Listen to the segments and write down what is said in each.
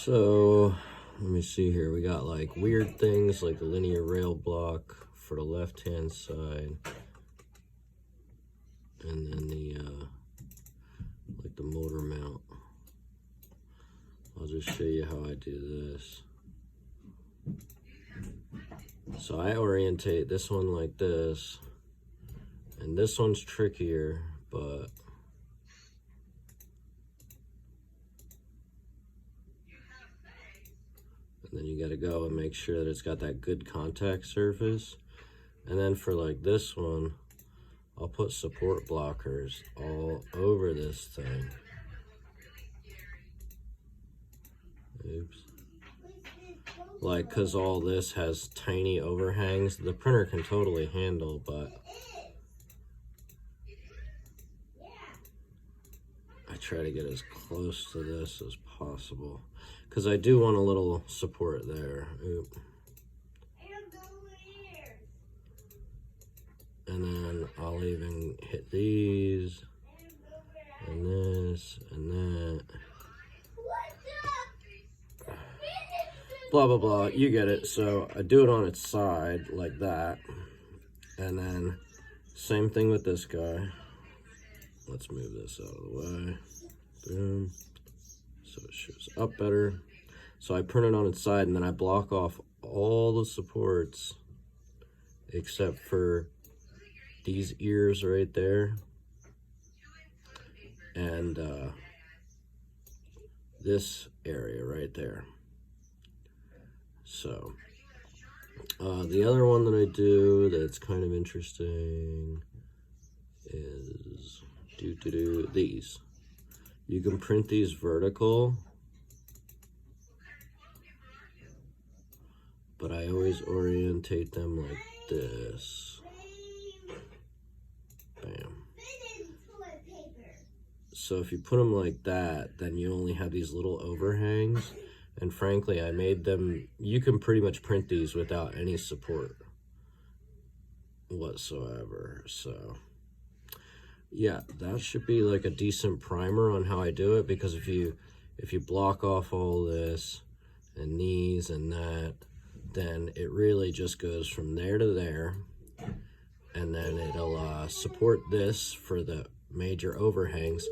So let me see here. We got like weird things like the linear rail block for the left hand side, and then the like the motor mount. I'll just show you how I do this. So I orientate this one like this, and this one's trickier, but and then you got to go and make sure that it's got that good contact surface. And then for like this one, I'll put support blockers all over this thing. Oops. Like, cause all this has tiny overhangs, the printer can totally handle, but I try to get as close to this as possible, because I do want a little support there. Oop. And then I'll even hit these, and this, and that. Blah, blah, blah, you get it. So I do it on its side like that. And then same thing with this guy. Let's move this out of the way. Boom. So it shows up better. So I print it on its side, and then I block off all the supports except for these ears right there. And this area right there. So the other one that I do that's kind of interesting is these. You can print these vertical, but I always orientate them like this. Bam. So if you put them like that, then you only have these little overhangs. And frankly, I made them, you can pretty much print these without any support whatsoever. So yeah, that should be like a decent primer on how I do it, because if you block off all this and these and that, then it really just goes from there to there, and then it'll support this for the major overhangs.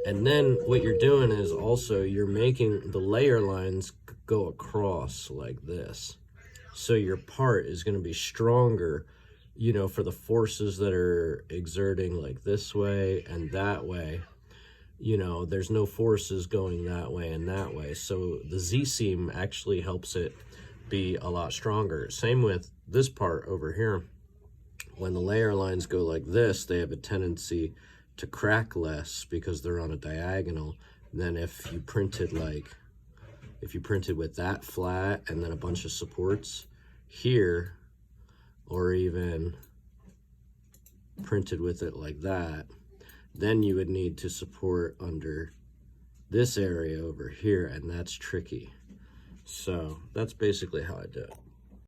And then what you're doing is also you're making the layer lines go across like this, so your part is going to be stronger, you know, for the forces that are exerting like this way and that way. You know, there's no forces going that way and that way, so the Z-seam actually helps it be a lot stronger. Same with this part over here. When the layer lines go like this, they have a tendency to crack less because they're on a diagonal than if you printed with that flat and then a bunch of supports here, or even printed with it like that. Then you would need to support under this area over here, and that's tricky. So that's basically how I do it.